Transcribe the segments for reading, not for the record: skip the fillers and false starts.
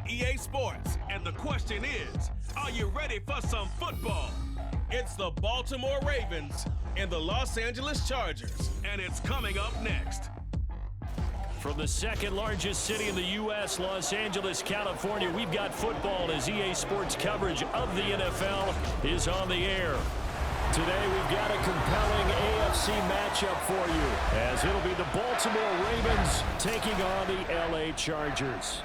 EA Sports, and the question is, are you ready for some football? It's the Baltimore Ravens and the Los Angeles Chargers, and it's coming up next. From the second largest city in the U.S., Los Angeles, California, we've got football as EA Sports coverage of the NFL is on the air. Today we've got a compelling AFC matchup for you as it'll be the Baltimore Ravens taking on the L.A. Chargers.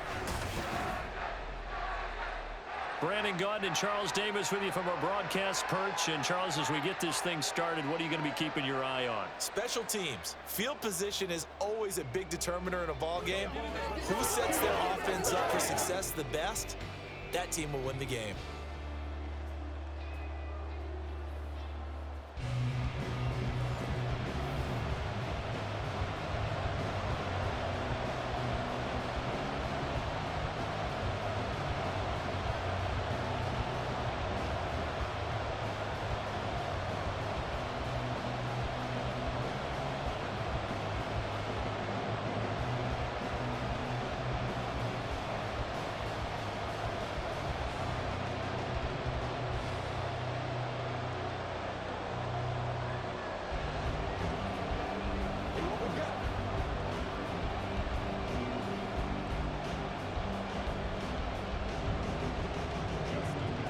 Brandon Gaudin and Charles Davis with you from our broadcast perch. And Charles, as we get this thing started, what are you going to be keeping your eye on? Special teams. Field position is always a big determiner in a ball game. Who sets their offense up for success the best, that team will win the game.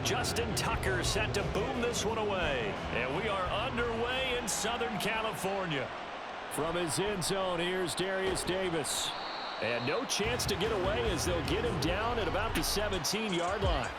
Justin Tucker set to boom this one away. And we are underway in Southern California. From his end zone, here's Darius Davis. And no chance to get away as they'll get him down at about the 17-yard line.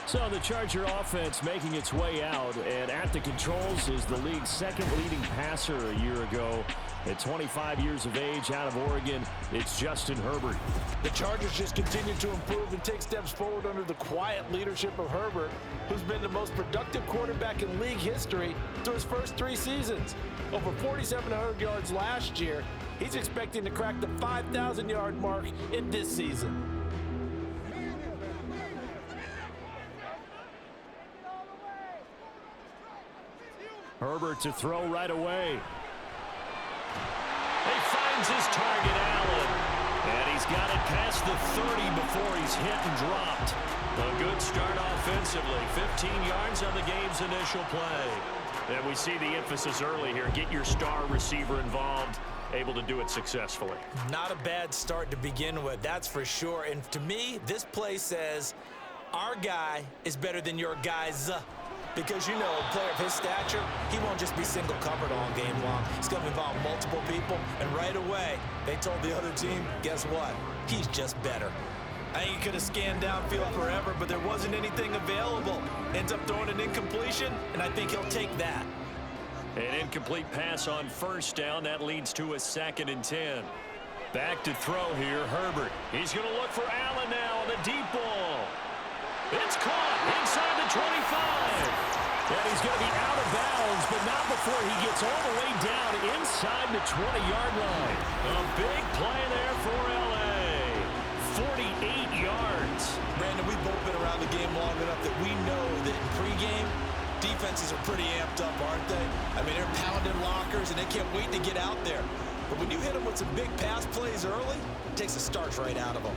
So the Charger offense making its way out, and at the controls is the league's second leading passer a year ago. At 25 years of age out of Oregon, it's Justin Herbert. The Chargers just continue to improve and take steps forward under the quiet leadership of Herbert, who's been the most productive quarterback in league history through his first 3 seasons. Over 4,700 yards last year, he's expecting to crack the 5,000-yard mark in this season. Herbert to throw right away. He finds his target, Allen. And he's got it past the 30 before he's hit and dropped. A good start offensively. 15 yards on the game's initial play. And we see the emphasis early here. Get your star receiver involved. Able to do it successfully. Not a bad start to begin with, that's for sure. And to me, this play says, our guy is better than your guys. Because, you know, a player of his stature, he won't just be single covered all game long. He's going to involve multiple people, and right away, they told the other team, guess what? He's just better. I think he could have scanned downfield forever, but there wasn't anything available. Ends up throwing an incompletion, and I think he'll take that. An incomplete pass on first down. That leads to a 2nd and 10. Back to throw here, Herbert. He's going to look for Allen now on the deep ball. It's caught inside the 25. And he's going to be out of bounds, but not before he gets all the way down inside the 20-yard line. A big play there for L.A. 48 yards. Brandon, we've both been around the game long enough that we know that in pregame, defenses are pretty amped up, aren't they? I mean, they're pounding lockers, and they can't wait to get out there. But when you hit them with some big pass plays early, it takes the starch right out of them.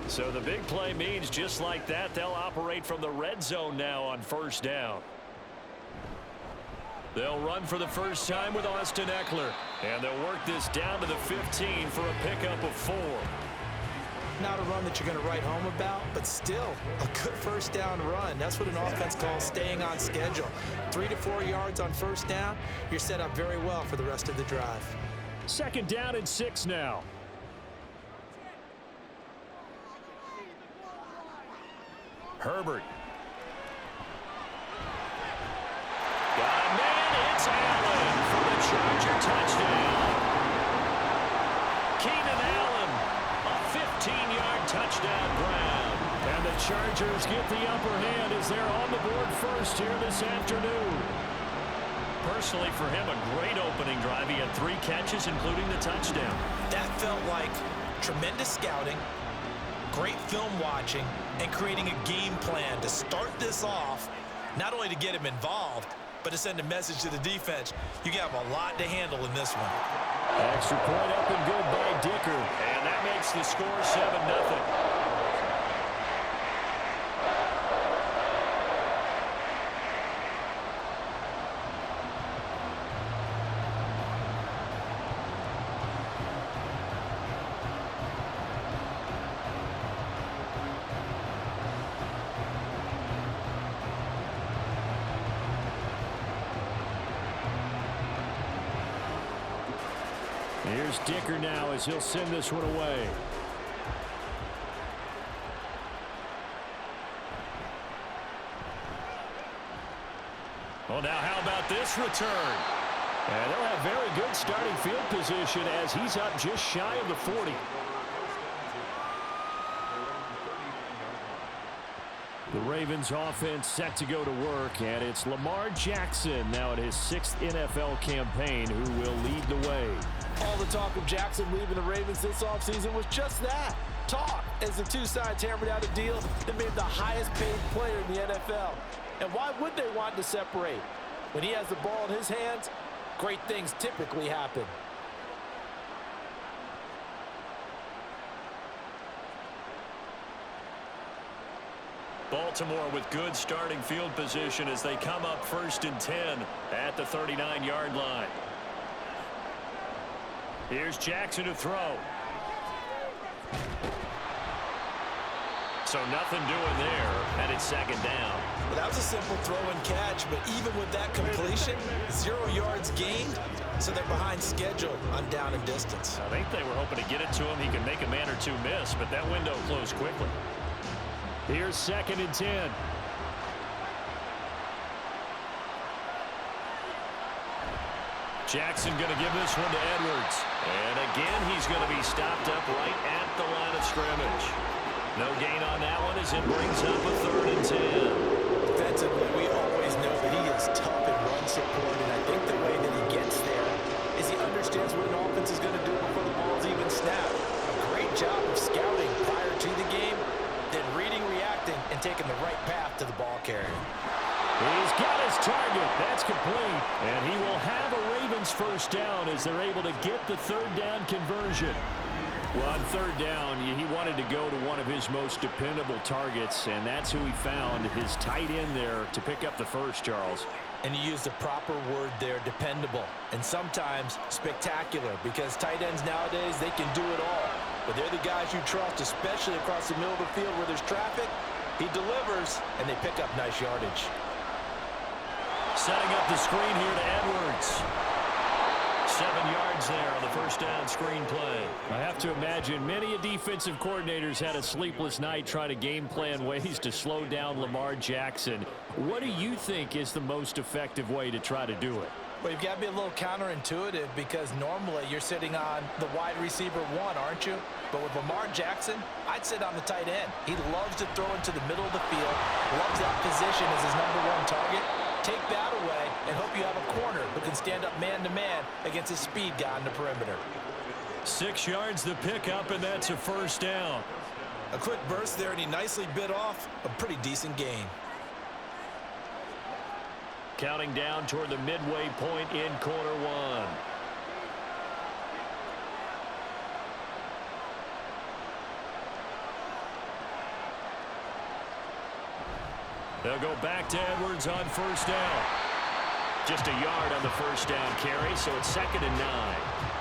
So the big play means just like that, they'll operate from the red zone now on first down. They'll run for the first time with Austin Eckler. And they'll work this down to the 15 for a pickup of 4. Not a run that you're going to write home about, but still a good first down run. That's what an offense calls staying on schedule. 3 to 4 yards on first down, you're set up very well for the rest of the drive. 2nd down and 6 now. Herbert. Got a man, it's Allen for the Charger touchdown. Keenan Allen, a 15-yard touchdown grab. And the Chargers get the upper hand as they're on the board first here this afternoon. Personally, for him, a great opening drive. He had 3 catches, including the touchdown. That felt like tremendous scouting, great film watching, and creating a game plan to start this off, not only to get him involved, but to send a message to the defense. You got a lot to handle in this one. Extra point up and good by Dicker. And that makes the score 7-0. here's Dicker now as he'll send this one away. Well, now how about this return? And they'll have very good starting field position as he's up just shy of the 40. The Ravens offense set to go to work, and it's Lamar Jackson now in his 6th NFL campaign who will lead the way. All the talk of Jackson leaving the Ravens this offseason was just that, talk, as the two sides hammered out a deal that made him the highest paid player in the NFL. And why would they want to separate? When he has the ball in his hands, great things typically happen. Baltimore with good starting field position as they come up 1st and 10 at the 39-yard line. Here's Jackson to throw. So nothing doing there, and it's 2nd down. Well, that was a simple throw and catch, but even with that completion, 0 yards gained, so they're behind schedule on down and distance. I think they were hoping to get it to him. He could make a man or two miss, but that window closed quickly. Here's 2nd and 10. Jackson going to give this one to Edwards. And again, he's going to be stopped up right at the line of scrimmage. No gain on that one as it brings up a 3rd and 10. Defensively, we always know that he is tough in run support, and I think the way that he gets there is he understands what an offense is going to do before the ball's even snapped. A great job of scouting prior to the game, then reading, reacting, and taking the right path to the ball carrier. He's got his target. That's complete. And he will have a Ravens 1st down as they're able to get the 3rd down conversion. Well, on 3rd down, he wanted to go to one of his most dependable targets, and that's who he found, his tight end there, to pick up the first, Charles. And you used the proper word there, dependable, and sometimes spectacular, because tight ends nowadays, they can do it all. But they're the guys you trust, especially across the middle of the field where there's traffic. He delivers, and they pick up nice yardage. Setting up the screen here to Edwards. 7 yards there on the 1st down screen play. I have to imagine many defensive coordinators had a sleepless night trying to game plan ways to slow down Lamar Jackson. What do you think is the most effective way to try to do it? Well, you've got to be a little counterintuitive because normally you're sitting on the wide receiver 1, aren't you? But with Lamar Jackson, I'd sit on the tight end. He loves to throw into the middle of the field, loves that position as his #1 target. Take that away and hope you have a corner who can stand up man-to-man against a speed guy on the perimeter. 6 yards the pickup, and that's a 1st down. A quick burst there, and he nicely bit off a pretty decent gain. Counting down toward the midway point in quarter 1. They'll go back to Edwards on 1st down. Just a yard on the 1st down carry, so it's 2nd and 9.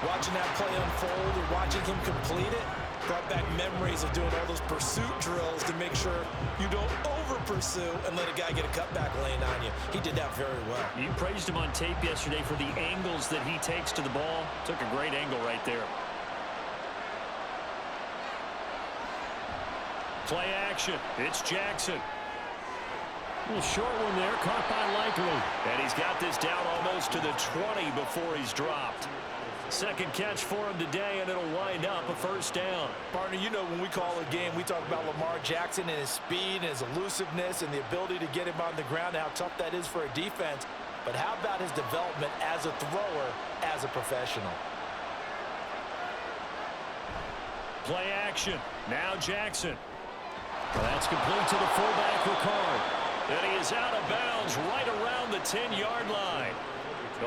Watching that play unfold and watching him complete it brought back memories of doing all those pursuit drills to make sure you don't over-pursue and let a guy get a cutback lane on you. He did that very well. You praised him on tape yesterday for the angles that he takes to the ball. Took a great angle right there. Play action. It's Jackson. A little short one there, caught by Likely. And he's got this down almost to the 20 before he's dropped. 2nd catch for him today, and it'll wind up a 1st down. Partner, you know when we call a game, we talk about Lamar Jackson and his speed and his elusiveness and the ability to get him on the ground and how tough that is for a defense. But how about his development as a thrower, as a professional? Play action. Now Jackson. Well, that's complete to the fullback, Ricard. And he is out of bounds right around the 10-yard line.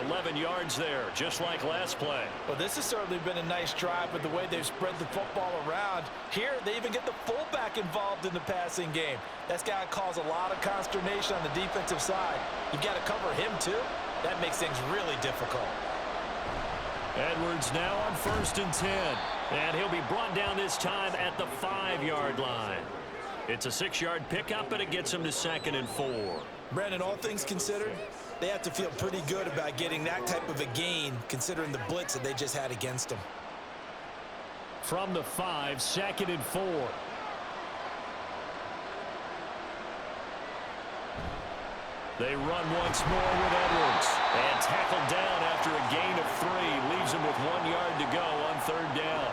11 yards there, just like last play. Well, this has certainly been a nice drive with the way they've spread the football around. Here, they even get the fullback involved in the passing game. That's got to cause a lot of consternation on the defensive side. You've got to cover him, too. That makes things really difficult. Edwards now on 1st and 10. And he'll be brought down this time at the 5-yard line. It's a 6-yard pickup, and it gets him to 2nd and 4. Brandon, all things considered, they have to feel pretty good about getting that type of a gain, considering the blitz that they just had against them. from the 5, 2nd and 4. They run once more with Edwards. And tackled down after a gain of 3. Leaves him with 1 yard to go on 3rd down.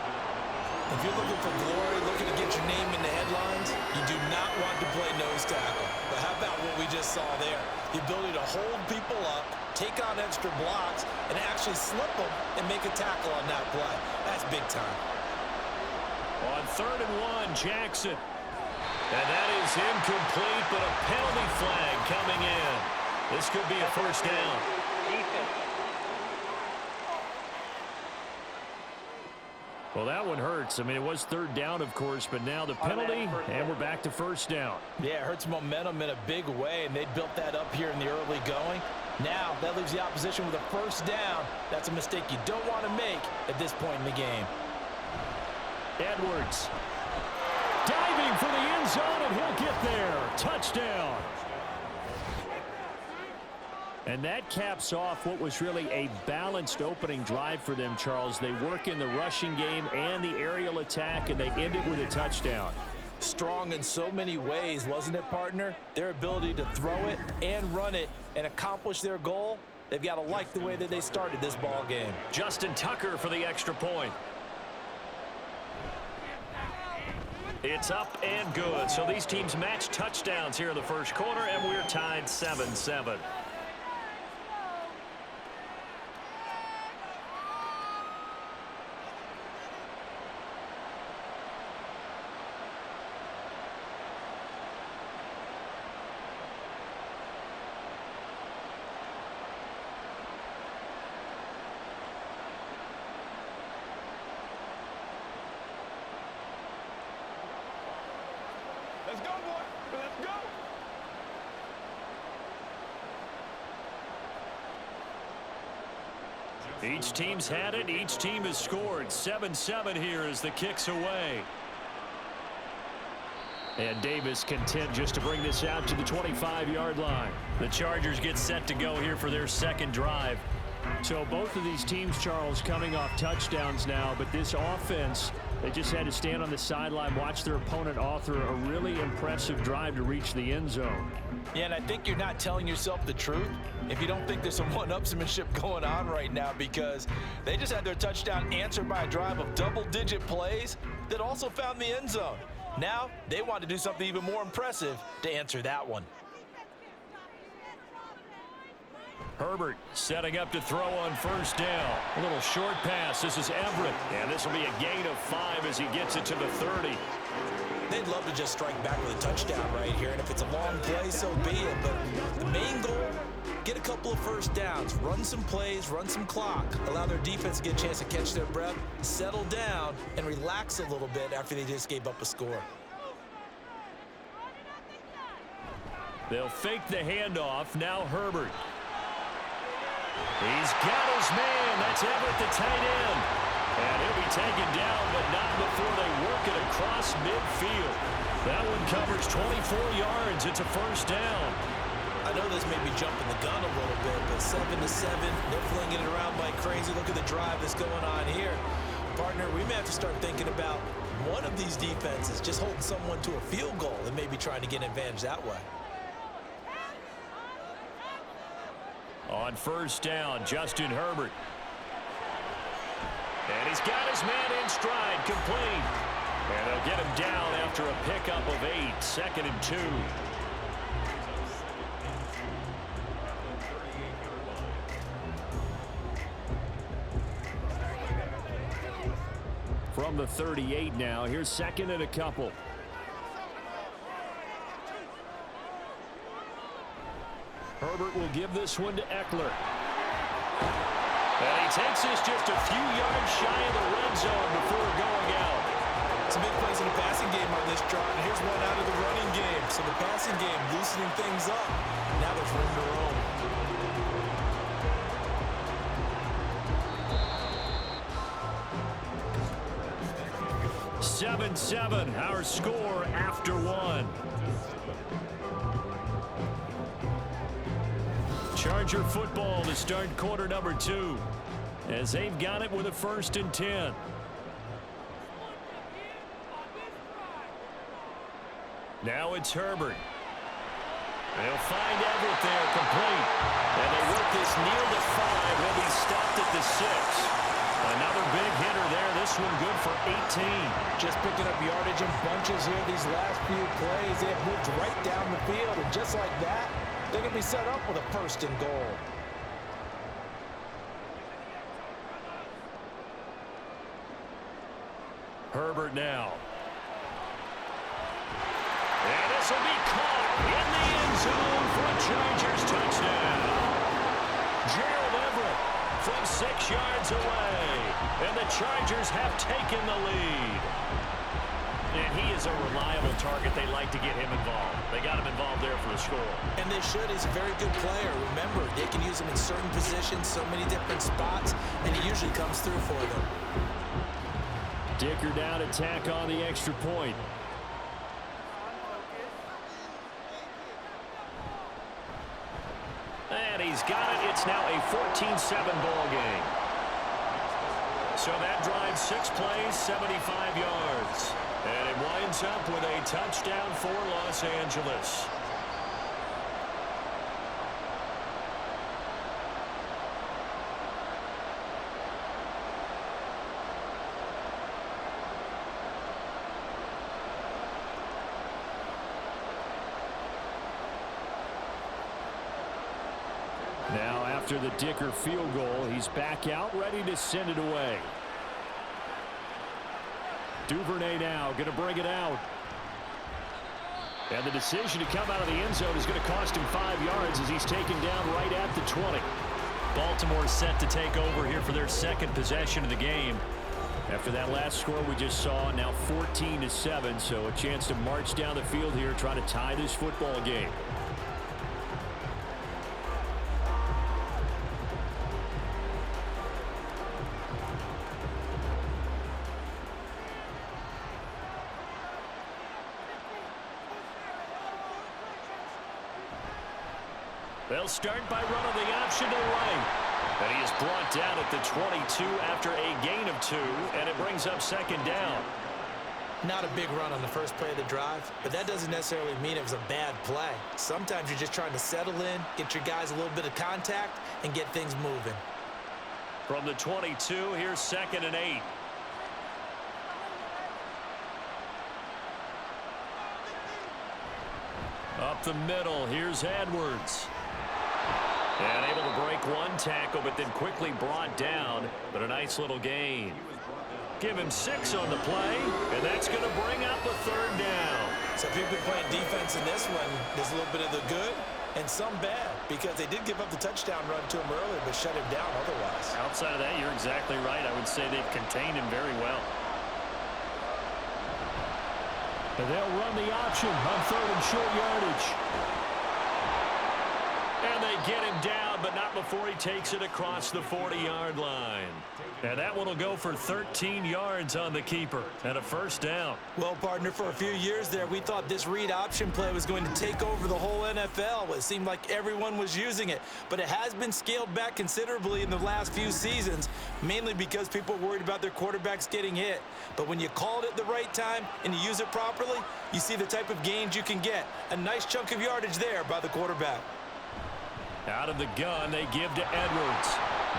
If you're looking for glory, looking to get your name in the headlines, you do not want to play nose tackle. But how about what we just saw there? The ability to hold people up, take on extra blocks, and actually slip them and make a tackle on that play. That's big time. On 3rd and 1, Jackson. And that is incomplete, but a penalty flag coming in. This could be a first down. Well, that one hurts. I mean, it was 3rd down, of course, but now the penalty, and we're back to first down. Yeah, it hurts momentum in a big way, and they built that up here in the early going. Now, that leaves the opposition with a first down. That's a mistake you don't want to make at this point in the game. Edwards. Diving for the end zone, and he'll get there. Touchdown. And that caps off what was really a balanced opening drive for them, Charles. They work in the rushing game and the aerial attack, and they end it with a touchdown. Strong in so many ways, wasn't it, partner? Their ability to throw it and run it and accomplish their goal, they've got to like the way that they started this ball game. Justin Tucker for the extra point. It's up and good. So these teams match touchdowns here in the first quarter, and we're tied 7-7. Let's go, boy. Let's go. Each team's had it. Each team has scored. 7-7 here as the kick's away. And Davis content just to bring this out to the 25-yard line. The Chargers get set to go here for their second drive. So both of these teams, Charles, coming off touchdowns now, but this offense, they just had to stand on the sideline, watch their opponent author a really impressive drive to reach the end zone. Yeah, and I think you're not telling yourself the truth if you don't think there's some one-upsmanship going on right now, because they just had their touchdown answered by a drive of double-digit plays that also found the end zone. Now they want to do something even more impressive to answer that one. Herbert setting up to throw on first down. A little short pass. This is Everett. And this will be a gain of 5 as he gets it to the 30. They'd love to just strike back with a touchdown right here. And if it's a long play, so be it. But the main goal, get a couple of first downs. Run some plays, run some clock. Allow their defense to get a chance to catch their breath, settle down, and relax a little bit after they just gave up a score. They'll fake the handoff. Now Herbert. He's got his man. That's Everett, the tight end. And he'll be taken down, but not before they work it across midfield. That one covers 24 yards. It's a first down. I know this may be jumping the gun a little bit, but 7-7, they're flinging it around like crazy. Look at the drive that's going on here. Partner, we may have to start thinking about one of these defenses just holding someone to a field goal and maybe trying to get an advantage that way. On first down, Justin Herbert. And he's got his man in stride, complete. And they'll get him down after a pickup of 8, 2nd and 2. From the 38 now, here's 2nd and a couple. Herbert will give this one to Eckler. And he takes this just a few yards shy of the red zone before going out. Some big plays in the passing game on this drive, and here's one out of the running game. So the passing game loosening things up. Now there's room to roam. Seven, our score after 1. Charger football to start quarter number 2 as they've got it with a 1st and 10. Now it's Herbert. They'll find Everett there, complete. And they work this kneel to 5. He'll be stopped at the 6. Another big hitter there. This one good for 18. Just picking up yardage in bunches here these last few plays. They have moved right down the field, and just like that, they're going to be set up with a 1st and goal. Herbert now. And this will be caught in the end zone for a Chargers touchdown. Gerald Everett from 6 yards away. And the Chargers have taken the lead. And he is a reliable target. They like to get him involved. They got him involved there for the score. And they should. He's a very good player. Remember, they can use him in certain positions, so many different spots, and he usually comes through for them. Dicker down to tack on the extra point. And he's got it. It's now a 14-7 ball game. So that drives 6 plays, 75 yards. And it winds up with a touchdown for Los Angeles. Now, after the Dicker field goal, he's back out, ready to send it away. Duvernay now going to bring it out. And the decision to come out of the end zone is going to cost him 5 yards as he's taken down right at the 20. Baltimore set to take over here for their 2nd possession of the game. After that last score we just saw, now 14-7, so a chance to march down the field here, try to tie this football game. They'll start by running the option to the right. And he is brought down at the 22 after a gain of 2, and it brings up 2nd down. Not a big run on the first play of the drive, but that doesn't necessarily mean it was a bad play. Sometimes you're just trying to settle in, get your guys a little bit of contact, and get things moving. From the 22, here's 2nd and 8. Up the middle, here's Edwards. And able to break 1 tackle, but then quickly brought down. But a nice little gain. Give him 6 on the play, and that's going to bring up a 3rd down. So if you've been playing defense in this one, there's a little bit of the good and some bad, because they did give up the touchdown run to him earlier, but shut him down otherwise. Outside of that, you're exactly right. I would say they've contained him very well. And they'll run the option on 3rd and short yardage. And they get him down, but not before he takes it across the 40-yard line. And that one will go for 13 yards on the keeper and a 1st down. Well, partner, for a few years there, we thought this read option play was going to take over the whole NFL. It seemed like everyone was using it, but it has been scaled back considerably in the last few seasons, mainly because people are worried about their quarterbacks getting hit. But when you call it at the right time and you use it properly, you see the type of gains you can get. A nice chunk of yardage there by the quarterback. Out of the gun, they give to Edwards.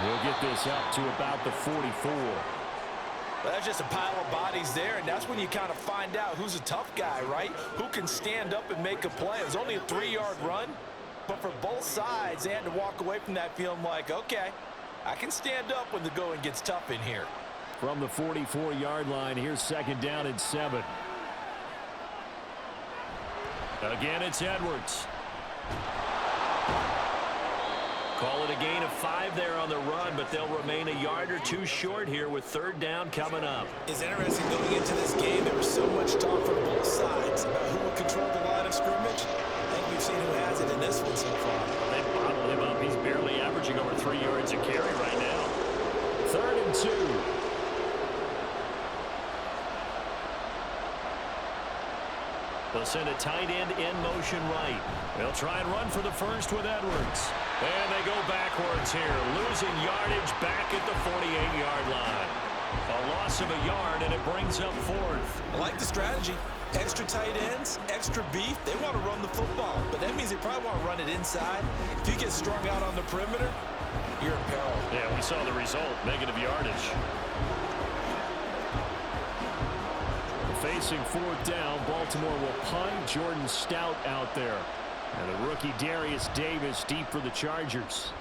He'll get this up to about the 44. Well, that's just a pile of bodies there, and that's when you kind of find out who's a tough guy, right? Who can stand up and make a play. It was only a 3-yard run, but for both sides, they had to walk away from that feeling like, okay, I can stand up when the going gets tough in here. From the 44-yard line, here's 2nd down and 7. Again, it's Edwards. Call it a gain of 5 there on the run, but they'll remain a yard or 2 short here with 3rd down coming up. It's interesting going into this game. There was so much talk from both sides about who would control the line of scrimmage. I think we've seen who has it in this one so far. They bottled him up. He's barely averaging over 3 yards a carry right now. 3rd and 2. They'll send a tight end in motion right. They'll try and run for the 1st with Edwards. And they go backwards here, losing yardage back at the 48-yard line. A loss of a yard, and it brings up 4th. I like the strategy. Extra tight ends, extra beef, they want to run the football. But that means they probably want to run it inside. If you get strung out on the perimeter, you're in peril. Yeah, we saw the result, negative yardage. Facing fourth down, Baltimore will punt. Jordan Stout out there. And the rookie Darius Davis deep for the Chargers.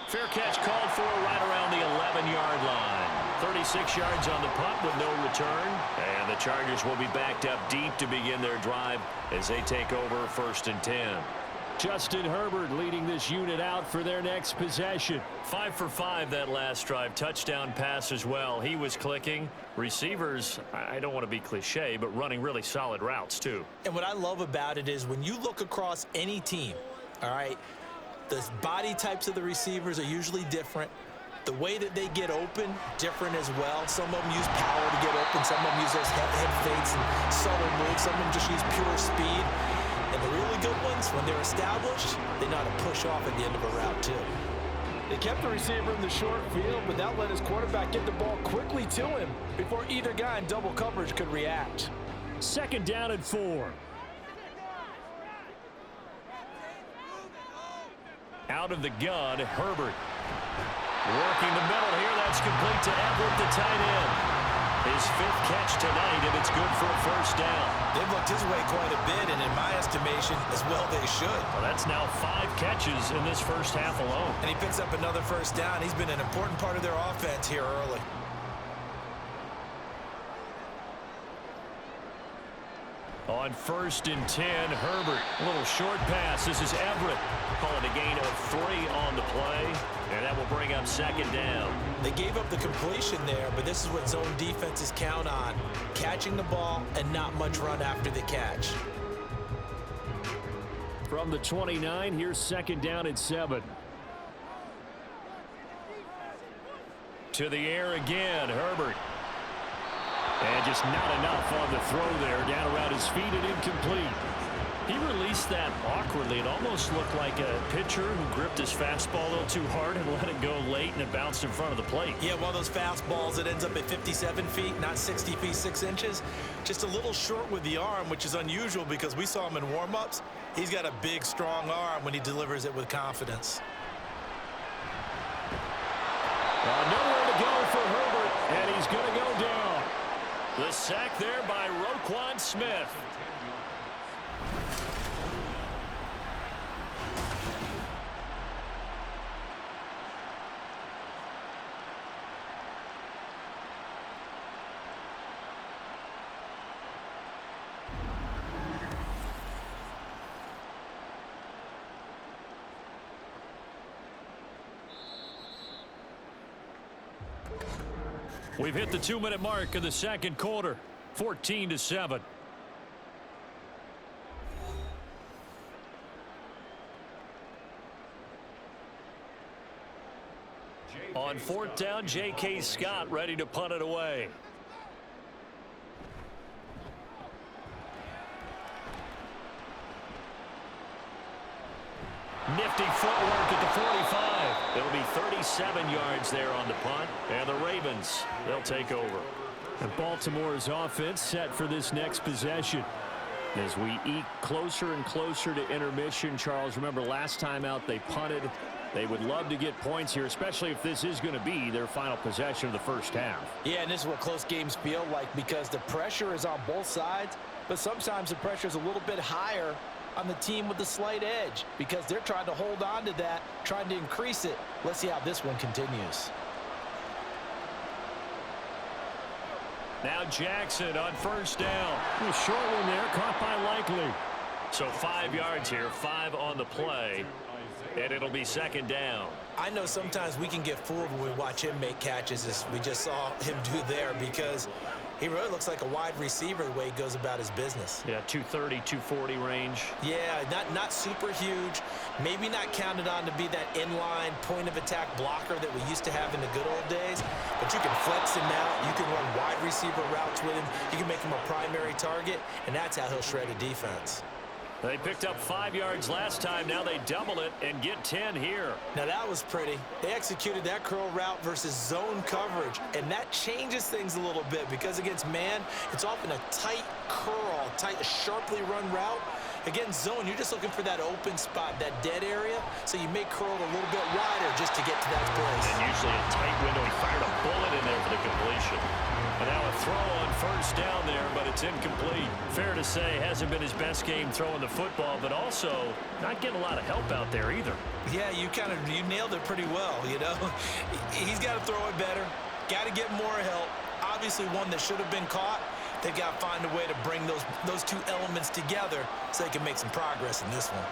Fair catch called for right around the 11-yard line. 36 yards on the punt with no return. And the Chargers will be backed up deep to begin their drive as they take over 1st and 10. Justin Herbert leading this unit out for their next possession. 5 for 5 that last drive. Touchdown pass as well. He was clicking. Receivers, I don't want to be cliche, but running really solid routes too. And what I love about it is when you look across any team, all right, the body types of the receivers are usually different. The way that they get open, different as well. Some of them use power to get open. Some of them use those head fakes and subtle moves. Some of them just use pure speed. And the really good ones, when they're established, they know how to push off at the end of a route, too. They kept the receiver in the short field, but that let his quarterback get the ball quickly to him before either guy in double coverage could react. 2nd down and 4. Out of the gun, Herbert. Working the middle here. That's complete to Everett, the tight end. His 5th catch tonight, and it's good for a 1st down. They've looked his way quite a bit, and in my estimation, as well they should. Well, that's now 5 catches in this first half alone. And he picks up another 1st down. He's been an important part of their offense here early. On 1st and 10, Herbert. A little short pass. This is Everett. Calling a gain of 3 on the play, and that will bring up 2nd down. They gave up the completion there, but this is what zone defenses count on. Catching the ball and not much run after the catch. From the 29, here's 2nd down and 7. To the air again, Herbert. And just not enough on the throw there. Down around his feet and incomplete. He released that awkwardly. It almost looked like a pitcher who gripped his fastball a little too hard and let it go late, and it bounced in front of the plate. Yeah, one of those fastballs that ends up at 57 feet, not 60 feet, 6 inches. Just a little short with the arm, which is unusual because we saw him in warm-ups. He's got a big, strong arm when he delivers it with confidence. Nowhere to go for Herbert, and he's going to go down. The sack there by Roquan Smith. We've hit the 2-minute mark of the 2nd quarter. 14-7. On 4th down, J.K. Scott ready to punt it away. Nifty footwork at the 45. It'll be 37 yards there on the punt. And the Ravens, they'll take over. And Baltimore's offense set for this next possession. As we eke closer and closer to intermission, Charles, remember last time out they punted. They would love to get points here, especially if this is going to be their final possession of the first half. Yeah, and this is what close games feel like because the pressure is on both sides, but sometimes the pressure is a little bit higher on the team with the slight edge because they're trying to hold on to that, trying to increase it. Let's see how this one continues. Now Jackson on 1st down. A short one there, caught by Likely. So 5 yards here, 5 on the play, and it'll be 2nd down. I know sometimes we can get fooled when we watch him make catches, as we just saw him do there, because he really looks like a wide receiver the way he goes about his business. Yeah, 230, 240 range. Yeah, not super huge. Maybe not counted on to be that inline point-of-attack blocker that we used to have in the good old days. But you can flex him out. You can run wide receiver routes with him. You can make him a primary target, and that's how he'll shred a defense. They picked up 5 yards last time. Now they double it and get 10 here. Now that was pretty. They executed that curl route versus zone coverage, and that changes things a little bit because against man, it's often a tight curl, tight, sharply run route. Against zone, you're just looking for that open spot, that dead area, so you may curl it a little bit wider just to get to that place. And usually a tight window. He fired a bullet in there for the completion. And now a throw on first down there, but it's incomplete. Fair to say, hasn't been his best game throwing the football, but also not getting a lot of help out there either. Yeah, you nailed it pretty well, you know. He's got to throw it better, got to get more help. Obviously one that should have been caught. They've got to find a way to bring those two elements together so they can make some progress in this one.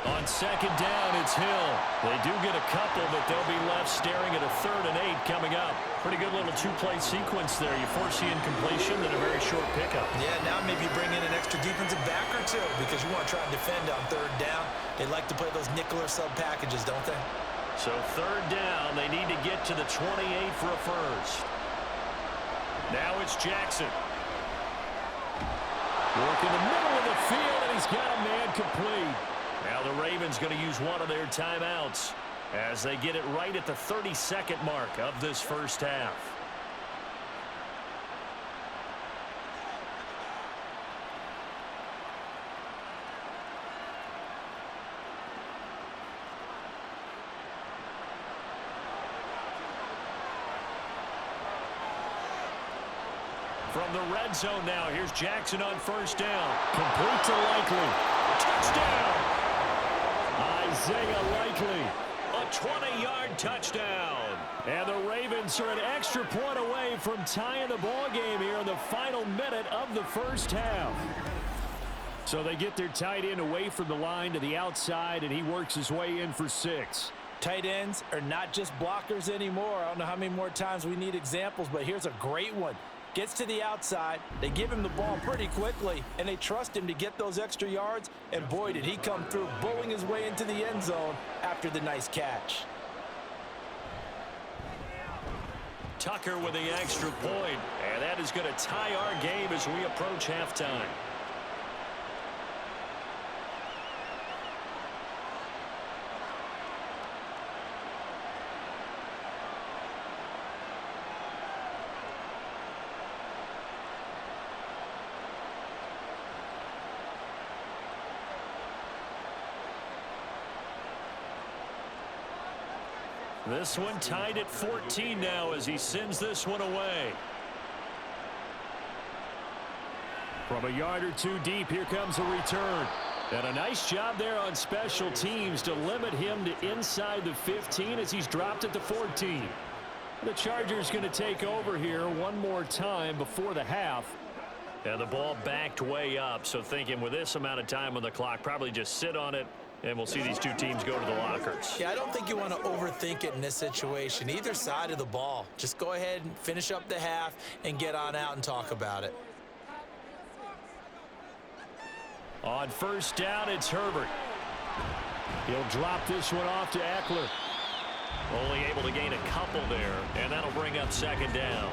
On second down, it's Hill. They do get a couple, but they'll be left staring at a 3rd and 8 coming up. Pretty good little two-play sequence there. You force the incompletion, then a very short pickup. Yeah, now maybe bring in an extra defensive back or two because you want to try and defend on 3rd down. They like to play those nickel or sub packages, don't they? So 3rd down, they need to get to the 28 for a first. Now it's Jackson. Work in the middle of the field, and he's got a man complete. Now the Ravens going to use one of their timeouts as they get it right at the 32nd mark of this first half. From the red zone now, here's Jackson on first down. Complete to Likely. Touchdown! Isaiah Likely, a 20-yard touchdown. And the Ravens are an extra point away from tying the ball game here in the final minute of the first half. So they get their tight end away from the line to the outside, and he works his way in for 6. Tight ends are not just blockers anymore. I don't know how many more times we need examples, but here's a great one. Gets to the outside, they give him the ball pretty quickly, and they trust him to get those extra yards, and boy, did he come through, bowling his way into the end zone after the nice catch. Tucker with the extra point, and that is going to tie our game as we approach halftime. This one tied at 14 now as he sends this one away. From a yard or two deep, here comes a return. And a nice job there on special teams to limit him to inside the 15 as he's dropped at the 14. The Chargers going to take over here one more time before the half. And the ball backed way up, so thinking with this amount of time on the clock, probably just sit on it. And we'll see these two teams go to the lockers. Yeah, I don't think you want to overthink it in this situation. Either side of the ball. Just go ahead and finish up the half and get on out and talk about it. On first down, it's Herbert. He'll drop this one off to Eckler. Only able to gain a couple there, and that'll bring up second down.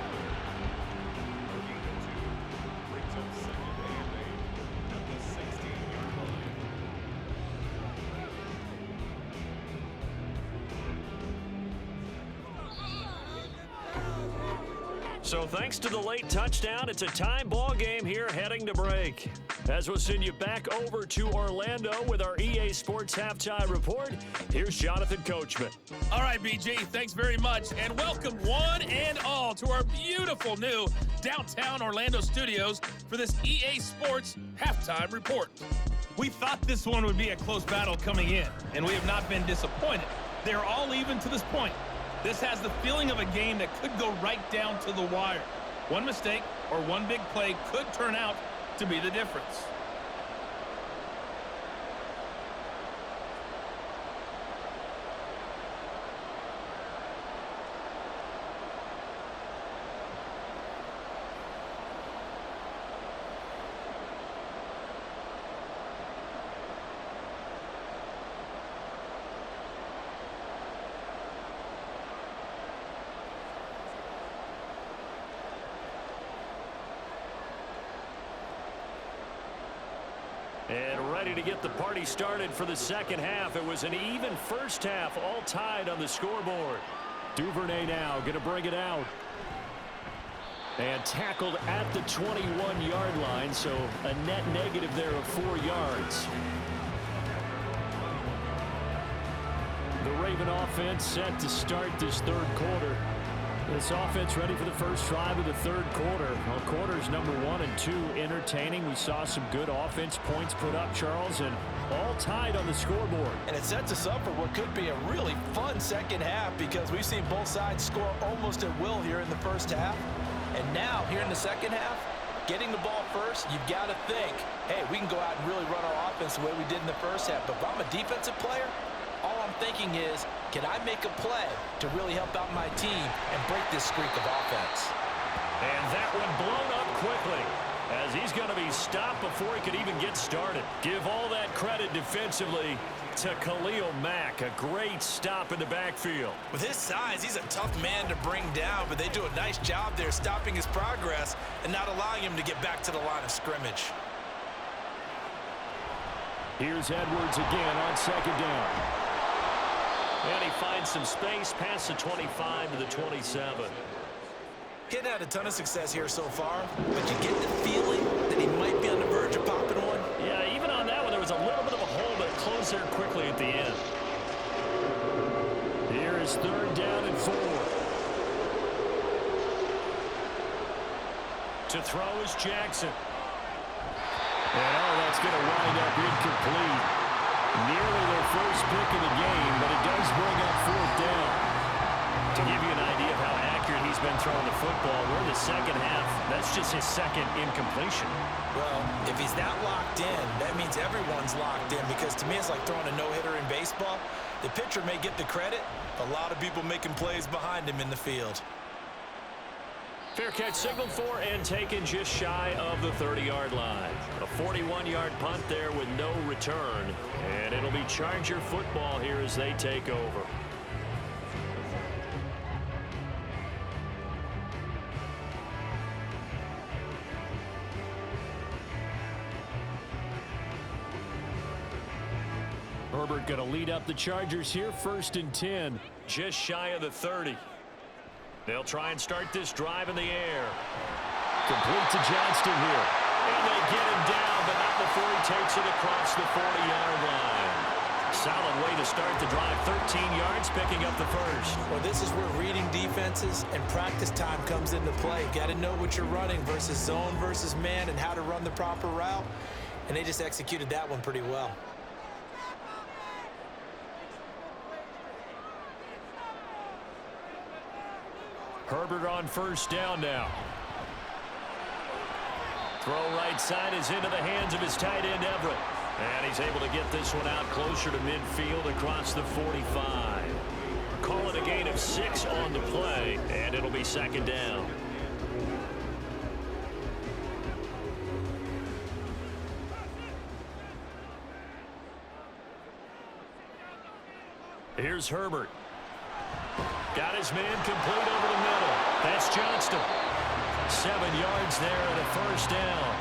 So thanks to the late touchdown, it's a time ball game here heading to break. As we'll send you back over to Orlando with our EA Sports Halftime Report, here's Jonathan Coachman. All right, BG, thanks very much. And welcome one and all to our beautiful new downtown Orlando studios for this EA Sports Halftime Report. We thought this one would be a close battle coming in, and we have not been disappointed. They're all even to this point. This has the feeling of a game that could go right down to the wire. One mistake or one big play could turn out to be the difference. And ready to get the party started for the second half. It was an even first half, all tied on the scoreboard. Duvernay now going to bring it out. And tackled at the 21-yard line, so a net negative there of 4 yards. The Raven offense set to start this third quarter. This offense ready for the first drive of the third quarter. Well, quarters number 1 and 2 entertaining. We saw some good offense points put up, Charles, and all tied on the scoreboard. And it sets us up for what could be a really fun second half because we've seen both sides score almost at will here in the first half. And now, here in the second half, getting the ball first, you've got to think, hey, we can go out and really run our offense the way we did in the first half. But if I'm a defensive player, all I'm thinking is, can I make a play to really help out my team and break this streak of offense? And that one blown up quickly as he's going to be stopped before he could even get started. Give all that credit defensively to Khalil Mack. A great stop in the backfield. With his size, he's a tough man to bring down, but they do a nice job there stopping his progress and not allowing him to get back to the line of scrimmage. Here's Edwards again on second down. And he finds some space past the 25 to the 27. He hadn't had a ton of success here so far, but you get the feeling that he might be on the verge of popping one. Yeah, even on that one, there was a little bit of a hole, but it closed there quickly at the end. Here is third down and 4. To throw is Jackson. And that's going to wind up incomplete. Nearly their first pick of the game, but it does bring up fourth down. To give you an idea of how accurate he's been throwing the football, we're in the second half. That's just his second incompletion. Well, if he's that locked in, that means everyone's locked in because to me it's like throwing a no-hitter in baseball. The pitcher may get the credit, a lot of people making plays behind him in the field. Fair catch signaled for and taken just shy of the 30-yard line. A 41-yard punt there with no return. And it'll be Charger football here as they take over. Herbert going to lead up the Chargers here, 1st and 10, just shy of the 30. They'll try and start this drive in the air. Complete to Johnston here. And they get him down, but not before he takes it across the 40-yard line. Solid way to start the drive. 13 yards, picking up the first. Well, this is where reading defenses and practice time comes into play. Got to know what you're running versus zone versus man and how to run the proper route. And they just executed that one pretty well. Herbert on first down now. Throw right side is into the hands of his tight end, Everett. And he's able to get this one out closer to midfield across the 45. Call it a gain of 6 on the play, and it'll be second down. Here's Herbert. Got his man complete over the middle. That's Johnston. 7 yards there and a first down.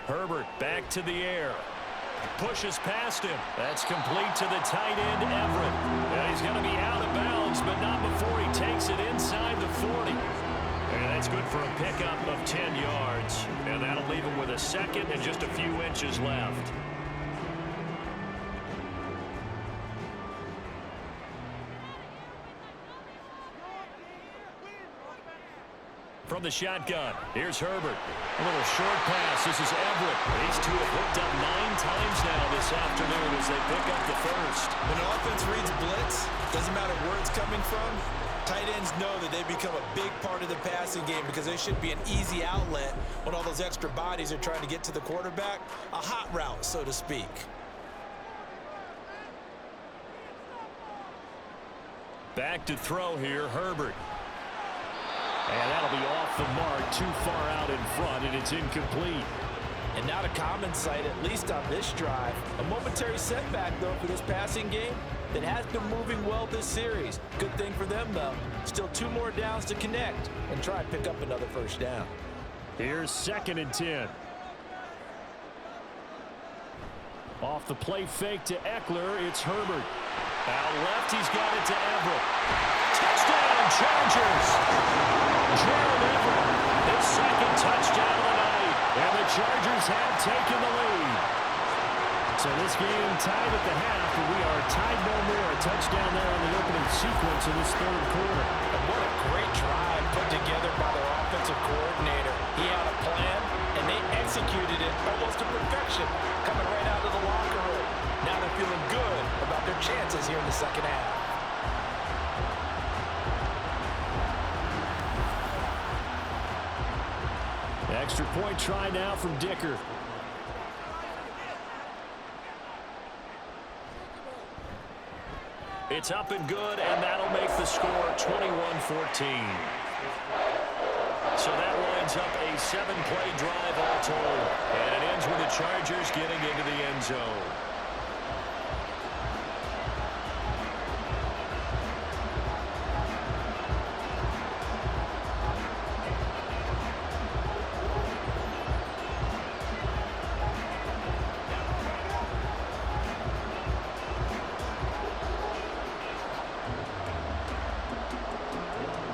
Herbert back to the air. Pushes past him. That's complete to the tight end, Everett. And he's going to be out of bounds, but not before he takes it inside the 40. And that's good for a pickup of 10 yards. And that'll leave him with a second and just a few inches left. From the shotgun, here's Herbert. A little short pass. This is Everett. These two have hooked up 9 times now this afternoon as they pick up the first. When an offense reads blitz, doesn't matter where it's coming from, tight ends know that they become a big part of the passing game because they should be an easy outlet when all those extra bodies are trying to get to the quarterback. A hot route, so to speak. Back to throw here, Herbert. And that'll be off the mark, too far out in front, and it's incomplete. And not a common sight, at least on this drive. A momentary setback, though, for this passing game that has been moving well this series. Good thing for them, though. Still 2 more downs to connect and try and pick up another first down. Here's 2nd and 10. Off the play fake to Eckler, it's Herbert. Out left, he's got it to Everett. Touchdown, Chargers! Gerald Everett, his 2nd touchdown of the night. And the Chargers have taken the lead. So this game tied at the half, and we are tied no more. A touchdown there on the opening sequence of this 3rd quarter. And what a great drive put together by their offensive coordinator. He had a plan, and they executed it almost to perfection, coming right out of the locker room. Now they're feeling good about their chances here in the second half. Extra point try now from Dicker. It's up and good, and that'll make the score 21-14. So that winds up a 7-play drive all told. And it ends with the Chargers getting into the end zone.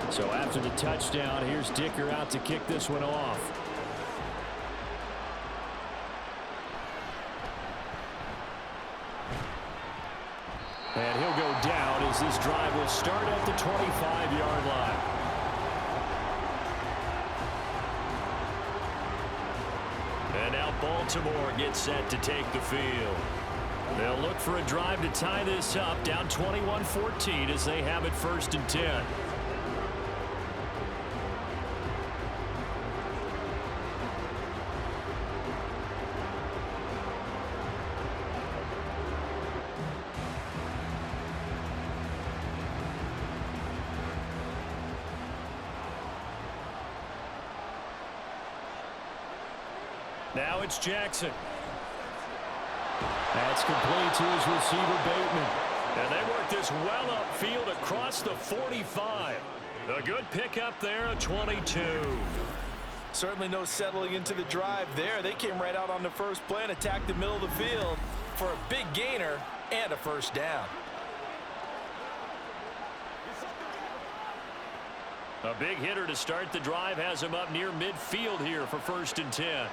So after the touchdown, here's Dicker out to kick this one off. And he'll go down as this drive will start at the 25-yard line. And now Baltimore gets set to take the field. They'll look for a drive to tie this up, down 21-14 as they have it 1st and 10. Now it's Jackson. That's complete to his receiver, Bateman. And they work this well upfield across the 45. A good pickup there, a 22. Certainly no settling into the drive there. They came right out on the first play and attacked the middle of the field for a big gainer and a first down. A big hitter to start the drive has him up near midfield here for 1st and 10.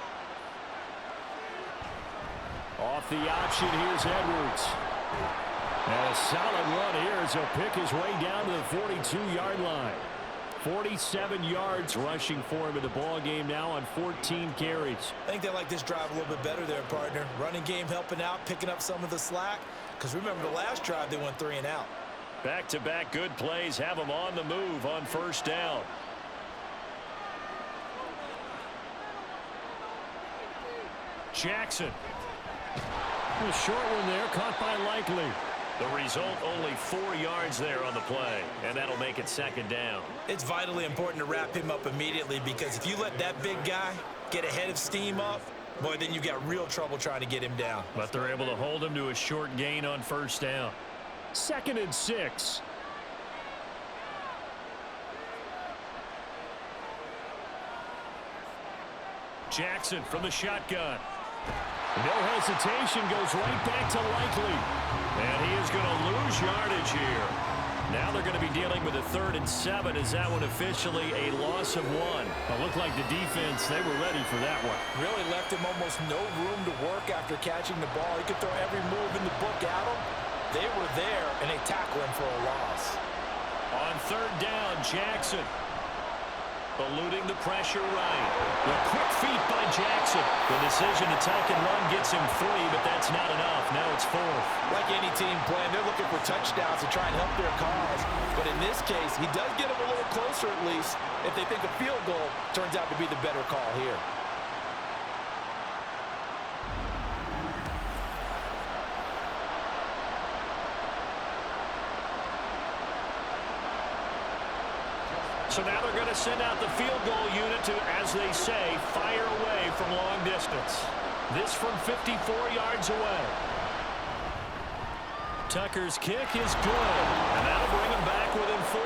Off the option, here's Edwards. And a solid run here as he'll pick his way down to the 42-yard line. 47 yards rushing for him in the ball game now on 14 carries. I think they like this drive a little bit better there, partner. Running game helping out, picking up some of the slack. Because remember, the last drive they went 3 and out. Back-to-back good plays have them on the move on 1st down. Jackson. A short one there, caught by Likely. The result, only 4 yards there on the play, and that'll make it 2nd down. It's vitally important to wrap him up immediately, because if you let that big guy get ahead of steam up, boy, then you've got real trouble trying to get him down. But they're able to hold him to a short gain on 1st down. 2nd and 6. Jackson from the shotgun. No hesitation, goes right back to Likely. And he is going to lose yardage here. Now they're going to be dealing with a 3rd and 7. Is that one officially a loss of 1? It looked like the defense, they were ready for that one. Really left him almost no room to work after catching the ball. He could throw every move in the book at him. They were there, and they tackle him for a loss. On 3rd down, Jackson. Eluding the pressure right. The quick feet by Jackson. The decision to tuck and run gets him 3, but that's not enough. Now it's 4th. Like any team playing, they're looking for touchdowns to try and help their cause. But in this case, he does get them a little closer at least if they think a field goal turns out to be the better call here. So now they're going to send out the field goal unit to, as they say, fire away from long distance. This from 54 yards away. Tucker's kick is good, and that'll bring him back within 4.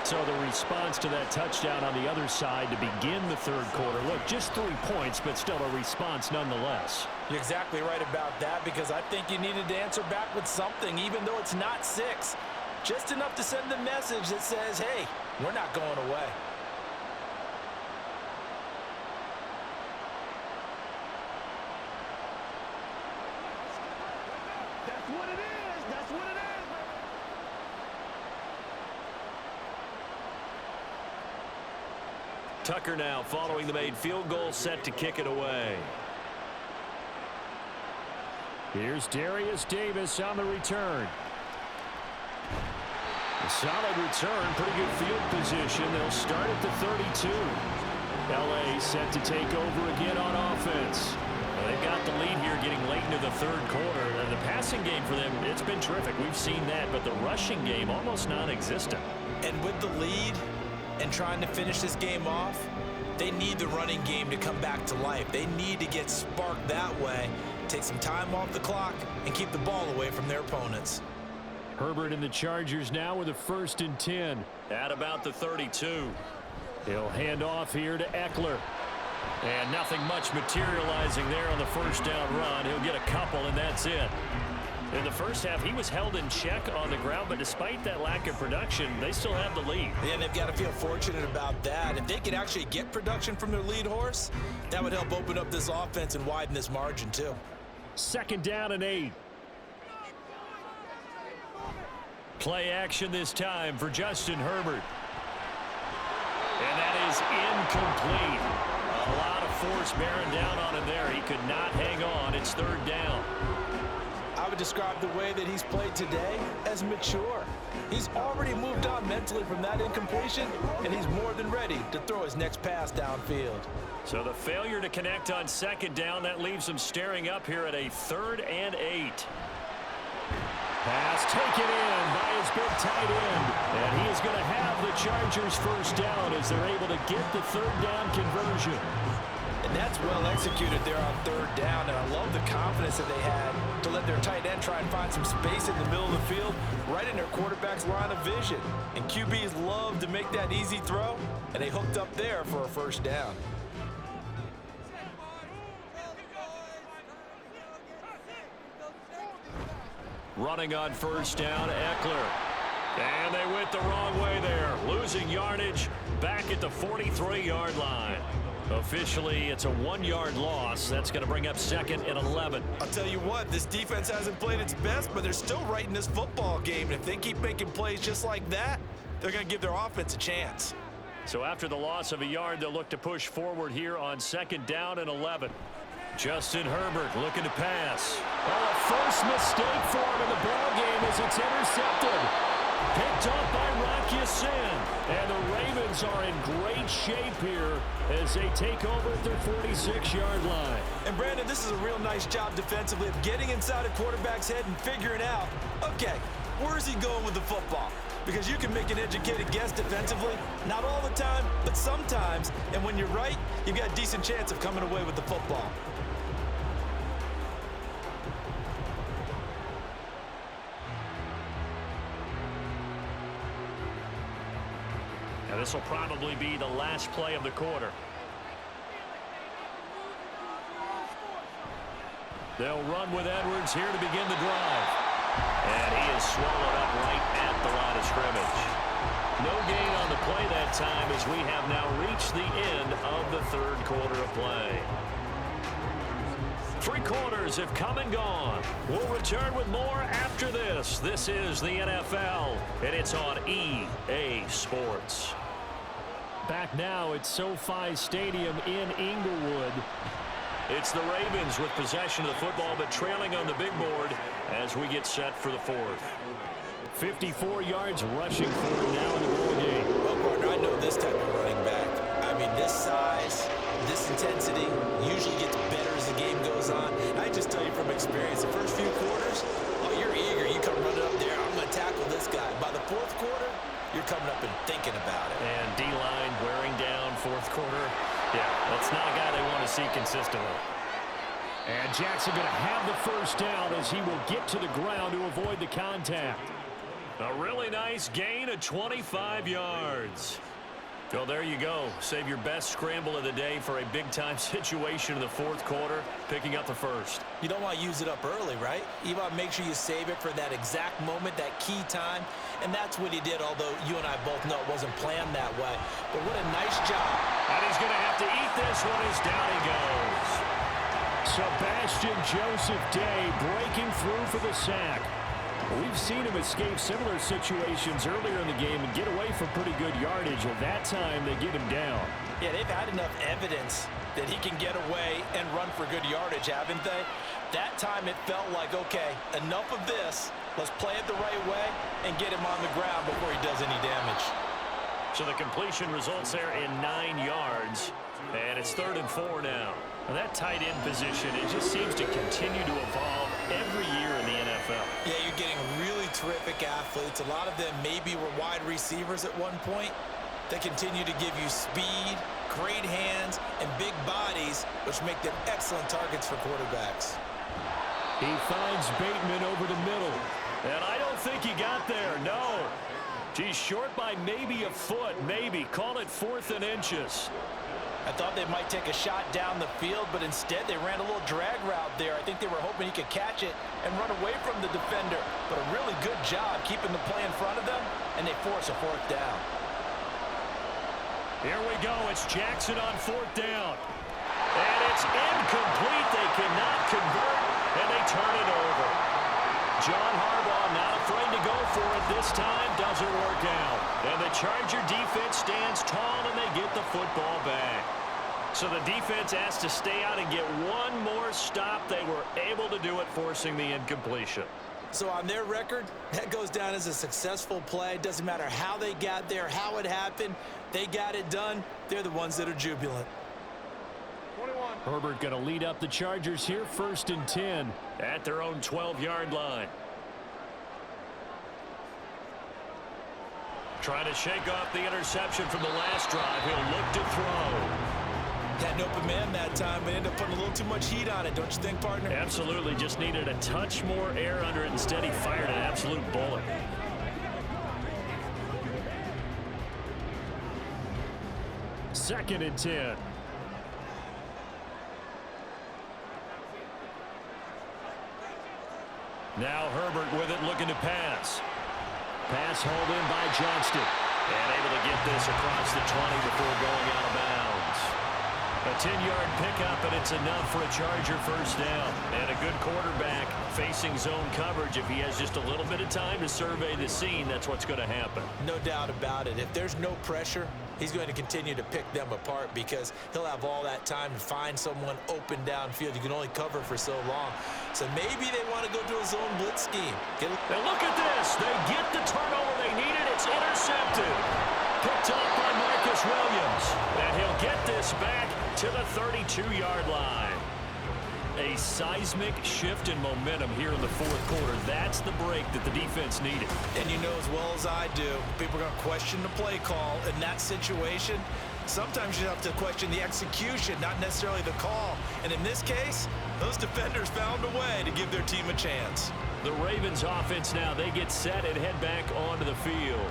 So the response to that touchdown on the other side to begin the third quarter. Look, just 3 points, but still a response nonetheless. You're exactly right about that, because I think you needed to answer back with something, even though it's not 6. Just enough to send the message that says, hey, we're not going away. That's what it is. That's what it is. Tucker now following the made field goal, set to kick it away. Here's Darius Davis on the return. A solid return, pretty good field position. They'll start at the 32. LA set to take over again on offense. They've got the lead here getting late into the third quarter. And the passing game for them, it's been terrific. We've seen that, but the rushing game almost non-existent. And with the lead and trying to finish this game off, they need the running game to come back to life. They need to get sparked that way, take some time off the clock, and keep the ball away from their opponents. Herbert and the Chargers now with a 1st and 10 at about the 32. He'll hand off here to Eckler. And nothing much materializing there on the first down run. He'll get a couple, and that's it. In the first half, he was held in check on the ground, but despite that lack of production, they still have the lead. Yeah, and they've got to feel fortunate about that. If they could actually get production from their lead horse, that would help open up this offense and widen this margin too. 2nd down and 8. Play action this time for Justin Herbert. And that is incomplete. A lot of force bearing down on him there. He could not hang on. It's 3rd down. I would describe the way that he's played today as mature. He's already moved on mentally from that incompletion, and he's more than ready to throw his next pass downfield. So the failure to connect on 2nd down, that leaves him staring up here at a 3rd and 8. Pass taken in by his big tight end. And he is going to have the Chargers 1st down as they're able to get the 3rd down conversion. And that's well executed there on 3rd down. And I love the confidence that they had to let their tight end try and find some space in the middle of the field, right in their quarterback's line of vision. And QBs love to make that easy throw, and they hooked up there for a 1st down. Running on 1st down, Eckler. And they went the wrong way there. Losing yardage back at the 43-yard line. Officially, it's a 1-yard loss. That's going to bring up 2nd and 11. I'll tell you what, this defense hasn't played its best, but they're still right in this football game. And if they keep making plays just like that, they're going to give their offense a chance. So after the loss of a yard, they'll look to push forward here on 2nd down and 11. Justin Herbert looking to pass. Oh, a first mistake for him in the ball game as it's intercepted. Picked up by Rocky Sin. And the Ravens are in great shape here as they take over at their 46-yard line. And Brandon, this is a real nice job defensively of getting inside a quarterback's head and figuring out, okay, where's he going with the football? Because you can make an educated guess defensively, not all the time, but sometimes. And when you're right, you've got a decent chance of coming away with the football. Now this will probably be the last play of the quarter. They'll run with Edwards here to begin the drive. And he is swallowed up right at the line of scrimmage. No gain on the play that time as we have now reached the end of the 3rd quarter of play. 3 quarters have come and gone. We'll return with more after this. This is the NFL, and it's on EA Sports. Back now at SoFi Stadium in Inglewood. It's the Ravens with possession of the football, but trailing on the big board as we get set for the 4th. 54 yards rushing forward now in the ball game. Well, partner, I know this type of running back. I mean, this size, this intensity usually gets better as the game goes on. I just tell you from experience, the first few quarters, oh, you're eager. You come running up there. I'm going to tackle this guy. By the 4th quarter, you're coming up and thinking about it. And D-line wearing down fourth quarter. Yeah, that's not a guy they want to see consistently. And Jackson going to have the first down as he will get to the ground to avoid the contact. A really nice gain of 25 yards. Well, there you go. Save your best scramble of the day for a big-time situation in the fourth quarter, picking up the first. You don't want to use it up early, right? You want to make sure you save it for that exact moment, that key time. And that's what he did, although you and I both know it wasn't planned that way. But what a nice job. And he's going to have to eat this one as down he goes. Sebastian Joseph Day breaking through for the sack. We've seen him escape similar situations earlier in the game and get away from pretty good yardage, and that time they get him down. Yeah, they've had enough evidence that he can get away and run for good yardage, haven't they? That time it felt like, okay, enough of this. Let's play it the right way and get him on the ground before he does any damage. So the completion results there in 9 yards, and it's 3rd and 4 now. Now that tight end position, it just seems to continue to evolve every year in the NFL. Yeah, you're getting really terrific athletes. A lot of them maybe were wide receivers at one point. They continue to give you speed, great hands, and big bodies, which make them excellent targets for quarterbacks. He finds Bateman over the middle. And I don't think he got there, no. He's short by maybe a foot, maybe. Call it 4th and inches. I thought they might take a shot down the field, but instead they ran a little drag route there. I think they were hoping he could catch it and run away from the defender. But a really good job keeping the play in front of them, and they force a 4th down. Here we go. It's Jackson on 4th down. And it's incomplete. They cannot convert, and they turn it over. John Harbaugh not afraid to go for it this time. Doesn't work out. And the Charger defense stands tall, and they get the football back. So the defense has to stay out and get one more stop. They were able to do it, forcing the incompletion. So on their record, that goes down as a successful play. Doesn't matter how they got there, how it happened. They got it done. They're the ones that are jubilant. 21. Herbert going to lead up the Chargers here, 1st and 10 at their own 12-yard line. Trying to shake off the interception from the last drive. He'll look to throw. Had an open man that time, but ended up putting a little too much heat on it, don't you think, partner? Absolutely. Just needed a touch more air under it. Instead, he fired an absolute bullet. Second and 10. Now Herbert with it, looking to pass. Pass hauled in by Johnston. And able to get this across the 20 before going out of bounds. A 10-yard pickup, and it's enough for a Charger first down. And a good quarterback facing zone coverage. If he has just a little bit of time to survey the scene, that's what's going to happen. No doubt about it. If there's no pressure, he's going to continue to pick them apart because he'll have all that time to find someone open downfield. You can only cover for so long. So maybe they want to go to a zone blitz scheme. And look at this. They get the turnover they needed. It's intercepted. Picked up by Marcus Williams. And he'll get this back to the 32-yard line. A seismic shift in momentum here in the fourth quarter. That's the break that the defense needed. And you know as well as I do, people are going to question the play call in that situation. Sometimes you have to question the execution, not necessarily the call. And in this case, those defenders found a way to give their team a chance. The Ravens offense now, they get set and head back onto the field.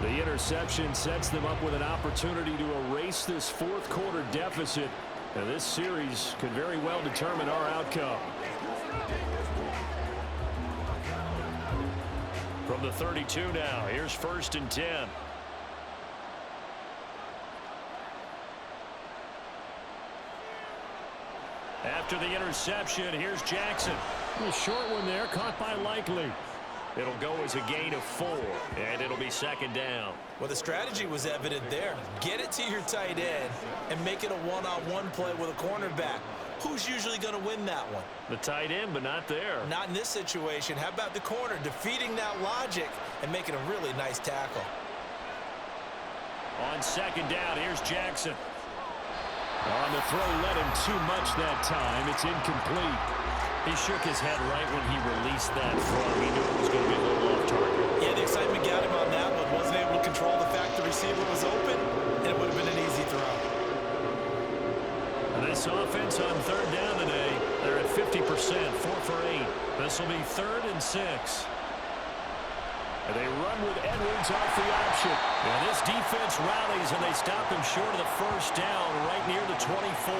The interception sets them up with an opportunity to erase this fourth quarter deficit. And this series could very well determine our outcome. From the 32 now, here's 1st and 10. After the interception, here's Jackson. A short one there, caught by Likely. It'll go as a gain of 4, and it'll be 2nd down. Well, the strategy was evident there. Get it to your tight end and make it a one-on-one play with a cornerback. Who's usually going to win that one? The tight end, but not there. Not in this situation. How about the corner defeating that logic and making a really nice tackle? On 2nd down, here's Jackson. On the throw, led him too much that time. It's incomplete. He shook his head right when he released that throw. He knew it was going to be a little off target. Yeah, the excitement got him on that one. Wasn't able to receiver was open, and it would have been an easy throw. This offense on third down today, they're at 50%, 4 for 8. This will be 3rd and 6. And they run with Edwards off the option. And this defense rallies, and they stop him short of the first down right near the 24.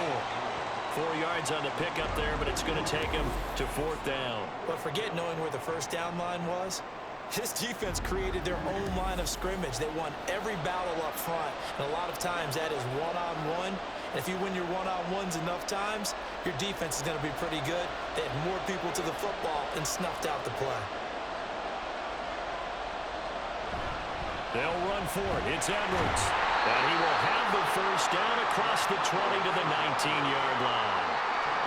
4 yards on the pickup there, but it's going to take him to 4th down. But forget knowing where the first down line was. This defense created their own line of scrimmage. They won every battle up front, and a lot of times that is one-on-one. If you win your one-on-ones enough times, your defense is going to be pretty good. They had more people to the football and snuffed out the play. They'll run for it. It's Edwards. And he will have the first down across the 20 to the 19-yard line.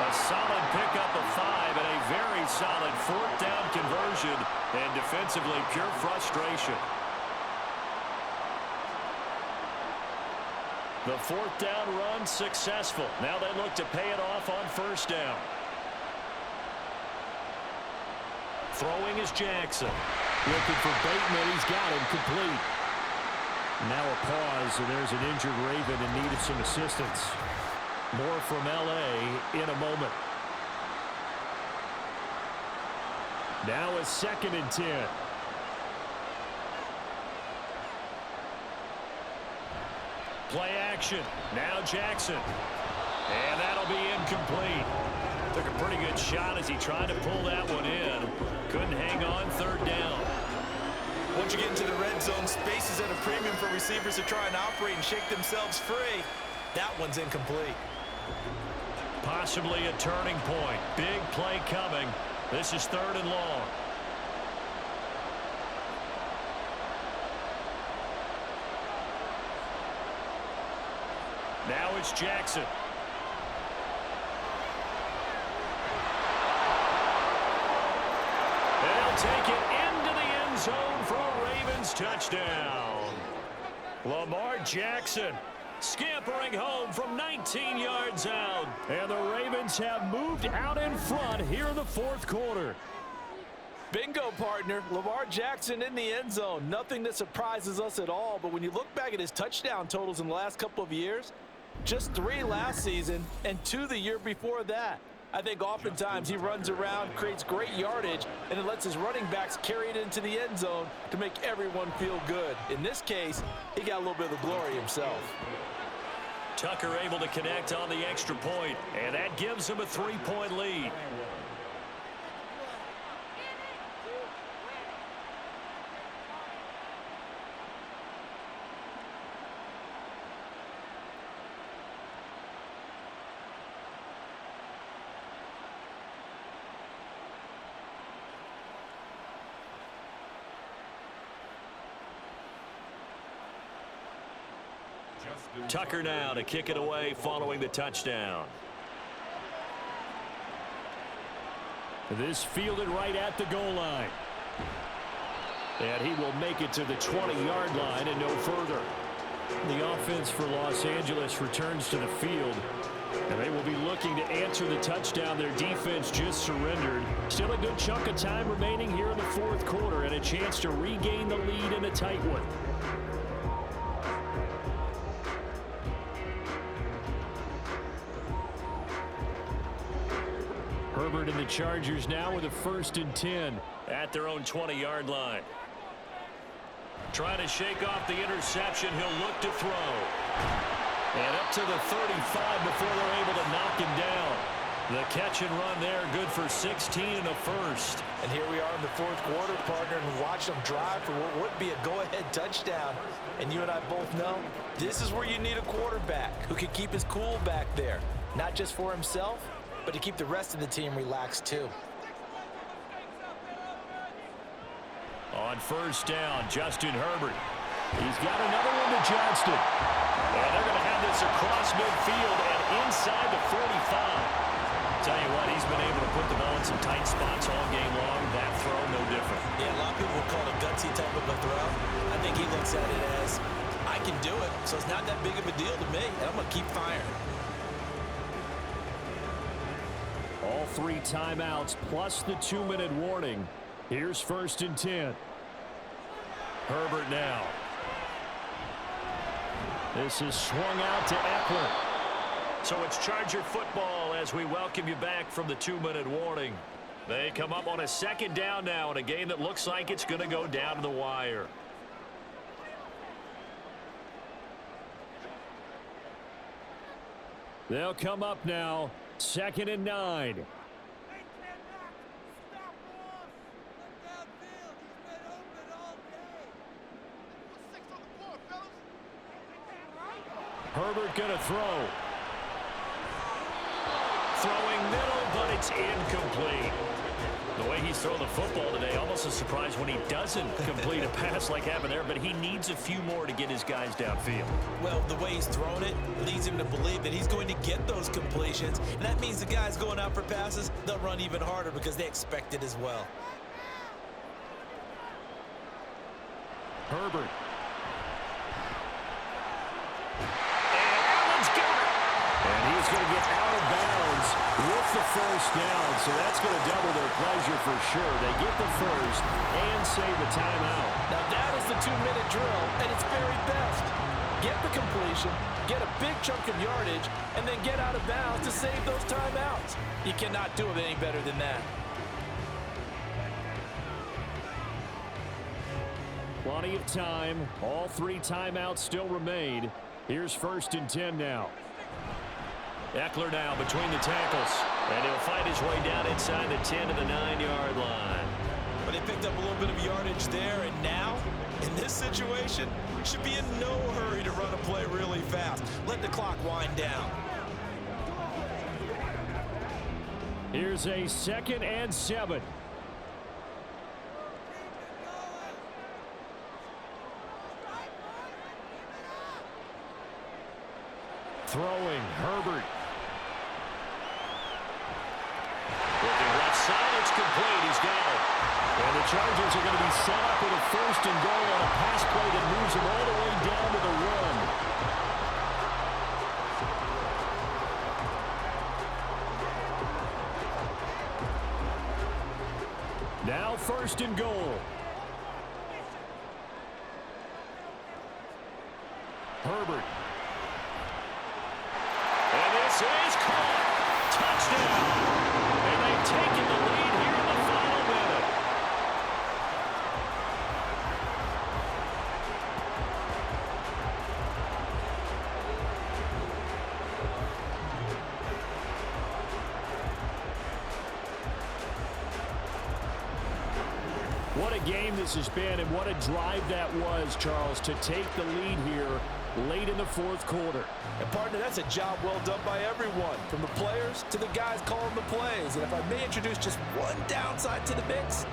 A solid pickup of 5 and a very solid 4th down conversion, and defensively pure frustration. The 4th down run successful. Now they look to pay it off on first down. Throwing is Jackson. Looking for Bateman. He's got him complete. Now a pause, and there's an injured Raven in need of some assistance. More from L.A. in a moment. Now a 2nd and 10. Play action. Now Jackson. And that'll be incomplete. Took a pretty good shot as he tried to pull that one in. Couldn't hang on, 3rd down. Once you get into the red zone, space is at a premium for receivers to try and operate and shake themselves free. That one's incomplete. Possibly a turning point. Big play coming. This is 3rd and long. Now it's Jackson. They'll take it into the end zone for a Ravens touchdown. Lamar Jackson scampering home from 19 yards out. And the Ravens have moved out in front here in the 4th quarter. Bingo, partner. Lamar Jackson in the end zone. Nothing that surprises us at all. But when you look back at his touchdown totals in the last couple of years, just 3 last season and 2 the year before that. I think oftentimes he runs around, creates great yardage, and it lets his running backs carry it into the end zone to make everyone feel good. In this case, he got a little bit of the glory himself. Tucker able to connect on the extra point, and that gives him a 3-point lead. Tucker now to kick it away following the touchdown. This fielded right at the goal line. And he will make it to the 20-yard line and no further. The offense for Los Angeles returns to the field. And they will be looking to answer the touchdown their defense just surrendered. Still a good chunk of time remaining here in the 4th quarter and a chance to regain the lead in a tight one. Herbert and the Chargers now with a 1st and 10 at their own 20-yard line. Trying to shake off the interception. He'll look to throw. And up to the 35 before they're able to knock him down. The catch and run there, good for 16 and a 1st. And here we are in the 4th quarter, partner, and watch them drive for what would be a go-ahead touchdown. And you and I both know this is where you need a quarterback who can keep his cool back there. Not just for himself, but to keep the rest of the team relaxed too. On first down, Justin Herbert. He's got another one to Johnston. And they're going to have this across midfield and inside the 45. Tell you what, he's been able to put the ball in some tight spots all game long. That throw, no different. Yeah, a lot of people will call it a gutsy type of a throw. I think he looks at it as, I can do it, so it's not that big of a deal to me, and I'm going to keep firing. All 3 timeouts plus the 2-minute warning. Here's 1st and 10. Herbert now. This is swung out to Eckler. So it's Charger football as we welcome you back from the 2-minute warning. They come up on a second down now in a game that looks like it's going to go down to the wire. They'll come up now, 2nd and 9. Herbert going to throw. Throwing middle, but it's incomplete. The way he's throwing the football today, almost a surprise when he doesn't complete a pass like happened there, but he needs a few more to get his guys downfield. Well, the way he's thrown it leads him to believe that he's going to get those completions, and that means the guys going out for passes, they'll run even harder because they expect it as well. Herbert. And he's going to get out of bounds with the first down, so that's going to double their pleasure for sure. They get the first and save the timeout. Now that is the 2-minute drill at its very best. Get the completion, get a big chunk of yardage, and then get out of bounds to save those timeouts. You cannot do it any better than that. Plenty of time. All 3 timeouts still remain. Here's 1st and 10 now. Eckler now between the tackles, and he'll fight his way down inside the 10 to the 9-yard line. But they picked up a little bit of yardage there, and now, in this situation, should be in no hurry to run a play really fast. Let the clock wind down. Here's a 2nd and 7. Throwing, Herbert. Looking left side, it's complete. He's got it. And the Chargers are going to be set up with a 1st and goal on a pass play that moves them all the way down to the run. Now 1st and goal. Herbert. And this is caught. Touchdown. And they've taken the lead here in the final minute. What a game this has been, and what a drive that was, Charles, to take the lead here late in the 4th quarter. And partner, that's a job well done by everyone, from the players to the guys calling the plays. And if I may introduce just one downside to the mix,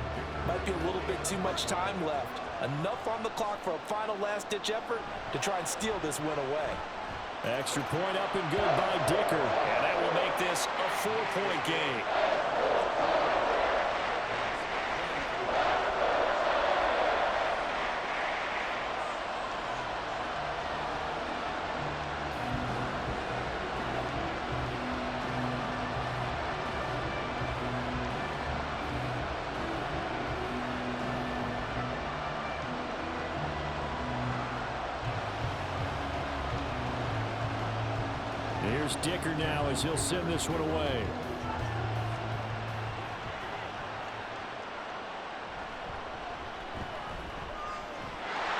might be a little bit too much time left. Enough on the clock for a final last-ditch effort to try and steal this win away. Extra point up and good by Dicker. And that will make this a 4-point game. Here's Dicker now as he'll send this one away.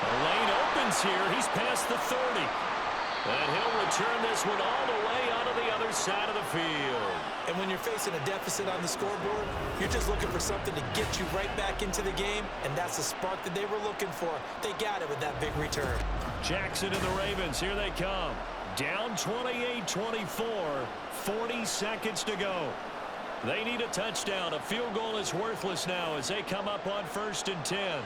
The lane opens here. He's past the 30. And he'll return this one all the way onto the other side of the field. And when you're facing a deficit on the scoreboard, you're just looking for something to get you right back into the game, and that's the spark that they were looking for. They got it with that big return. Jackson and the Ravens, here they come. Down 28-24, 40 seconds to go. They need a touchdown. A field goal is worthless now as they come up on 1st and 10.